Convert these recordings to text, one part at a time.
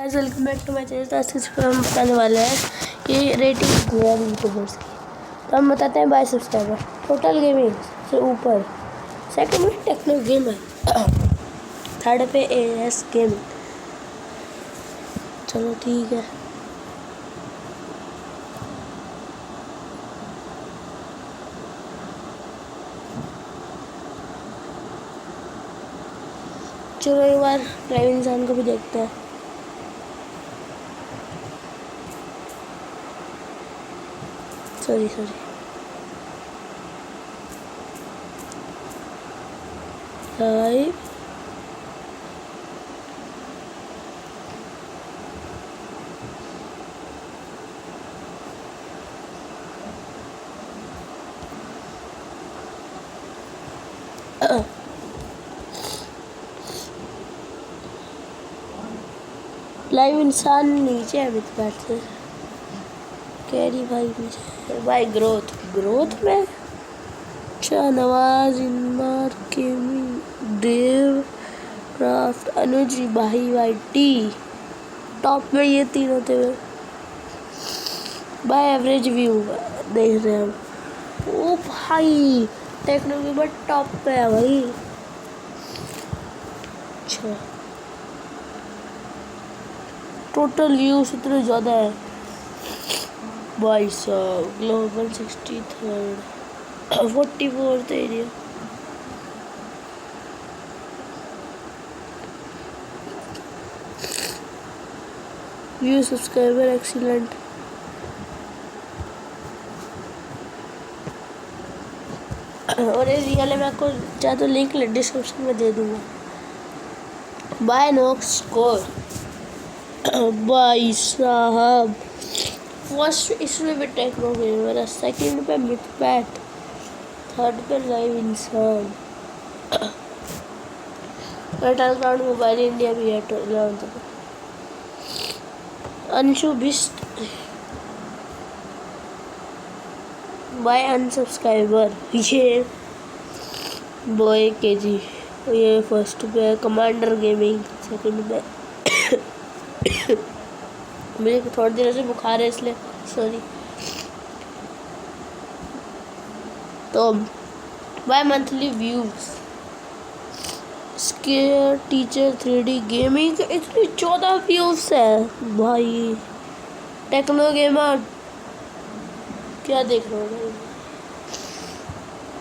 Guys welcome back to my channel. आज हम बताने वाले हैं कि रेटिंग है यूट्यूबर्स की। तो हम बताते हैं बाय सब्सक्राइबर, टोटल गेमिंग से ऊपर, सेकंड में टेक्नो गेमर, थर्ड पे एएस गेमिंग। चलो ठीक है। चलो एक बार लाइव इंसान को भी देखते हैं। सॉरी लाइव लाइव इंसान नीचे है मित बैठते कैरी भाई नीचे भाई ग्रोथ में नवाज इनमार गेमिंग देव क्राफ्ट अनुज भाई टी टॉप में ये तीन होते हुए बाय एवरेज व्यू देख रहे हैं हम। ओ भाई टेक्नो गेमर टॉप पे है भाई। अच्छा टोटल व्यूज इतने ज़्यादा है भाई साहब। Global 63rd 44th area. View subscriber excellent. और ये रियल है, मैं आपको चाहे तो लिंक डिस्क्रिप्शन में दे दूंगा। बाय नोक्स स्कोर भाई साहब। फर्स्ट इसमें भी टेक्नो गेमर, सेकंड पे मिथपैट, थर्ड पे लाइव इंसान, बैटल ग्राउंड मोबाइल इंडिया भी है 11th पे। अंशु बिस्ट बाय अनसब्सक्राइबर ये बॉय के जी। ये फर्स्ट पे कमांडर गेमिंग, सेकंड पे मुझे थोड़ी देर से बुखार है इसलिए सॉरी। तो by monthly views scary teacher 3D gaming इतनी 14 व्यूज है भाई। टेक्नो गेमर क्या देख रहा हूँ भाई,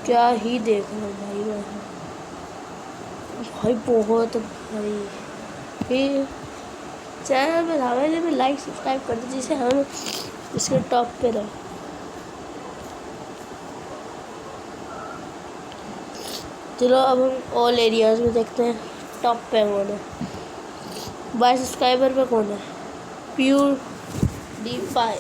क्या ही देख रहा हूँ भाई भाई बहुत भाई। फिर चैनल में हमारे में लाइक सब्सक्राइब कर दीजिए जिससे हम इसके टॉप पे रहे। चलो अब हम ऑल एरियाज में देखते हैं टॉप पे कौन है। बाय सब्सक्राइबर पे कौन है? प्योर डी5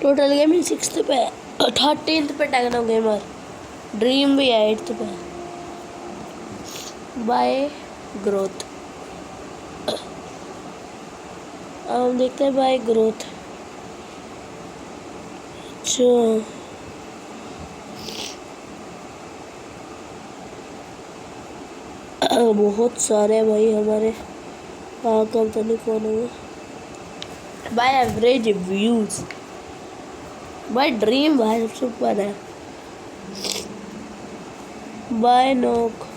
टोटल गेमिंग 6th पे, 13th पे टेक्नो गेमर, ड्रीम भी 8th पे। बाय ग्रोथ अब हम देखते हैं बाय ग्रोथ। अच्छा बहुत सारे भाई हमारे कम तो नहीं कौन है। By average views bye dream भाई सबसे ऊपर है। बाय नोक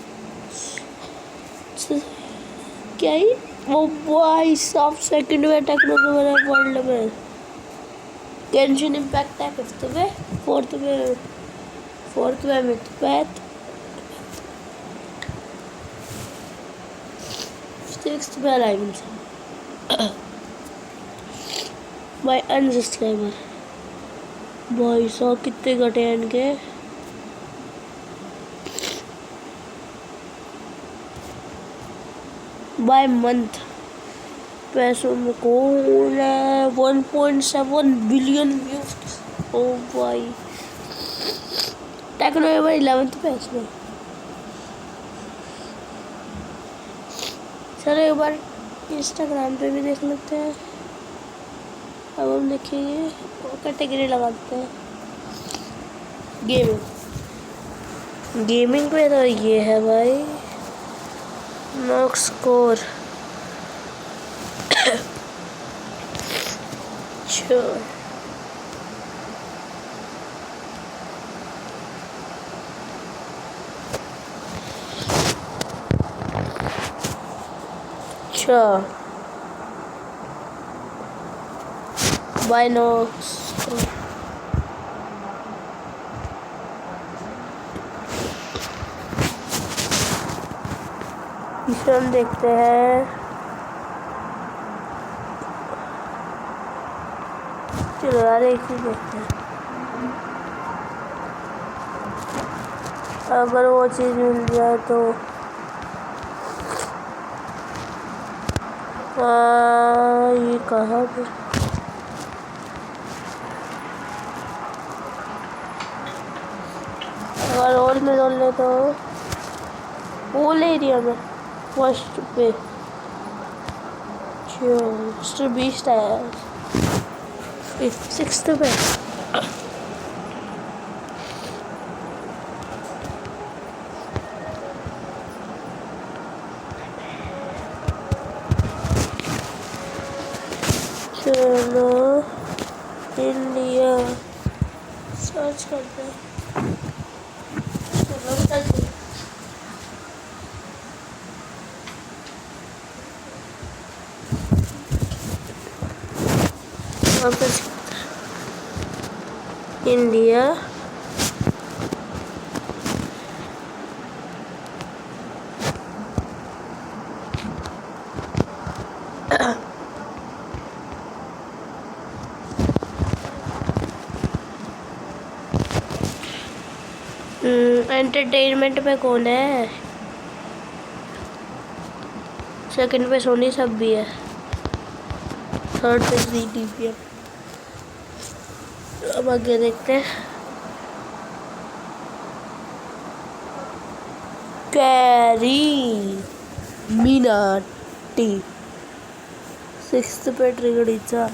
क्या ही वो भाई साहब सेकंड में टेक्नो गेमर वर्ल्ड में। गेंशिन इम्पैक्ट है 5th पे, 4th में मिथपैट, 6th पे लाइव इंसान। बाय अनसब्सक्राइबर भाई साहब कितने घटे हैं इनके। बाय मंथ पैसों में कौन है? 1.7 बिलियन व्यूज। ओ भाई टेक्नो गेमर 11th पे इसमें। चलो एक बार इंस्टाग्राम पे भी देख लेते हैं। अब हम देखेंगे कैटेगरी लगाते हैं गेमिंग पे। तो ये है भाई नॉक स्कोर अच्छा बाय नॉक्स इसे हम देखते हैं। चलो यार एक ही देखते हैं, अगर वो चीज़ मिल जाए तो ये कहाँ पे अगर रोल में रोल ले तो पूल एरिया में फर्स्ट पे जो 20 है, 6th पे चलो इंडिया सर्च करते हैं। चलो चलते हैं। वापस इंडिया एंटरटेनमेंट में कौन है? सेकंड पे सोनी सब भी है, थर्ड पे जी टीवी है। अब आगे देखते हैं। कैरी मीनाटी 6th पे ट्रिगड़ीचा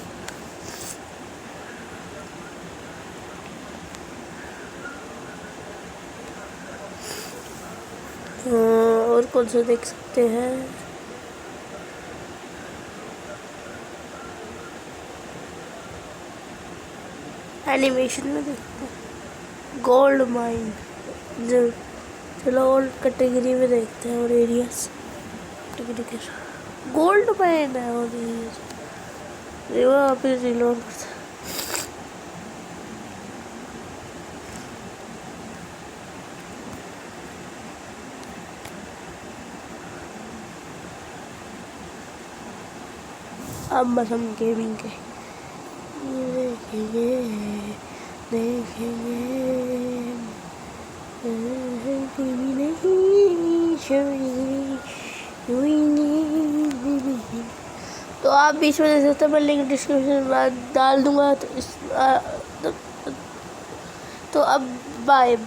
और कौन सा देख सकते हैं? एनिमेशन में देखते हैं। गोल्ड माइन जो चलो और कैटेगरी में देखते हैं और एरियाज गोल्ड माइन है और ये वापस रिलोड करते हैं। अब बस हम गेमिंग के देखेंगे टीवी नहीं तो आप बीच में देख सकते हैं। मैं लिंक डिस्क्रिप्शन में डाल दूंगा। तो अब बाय।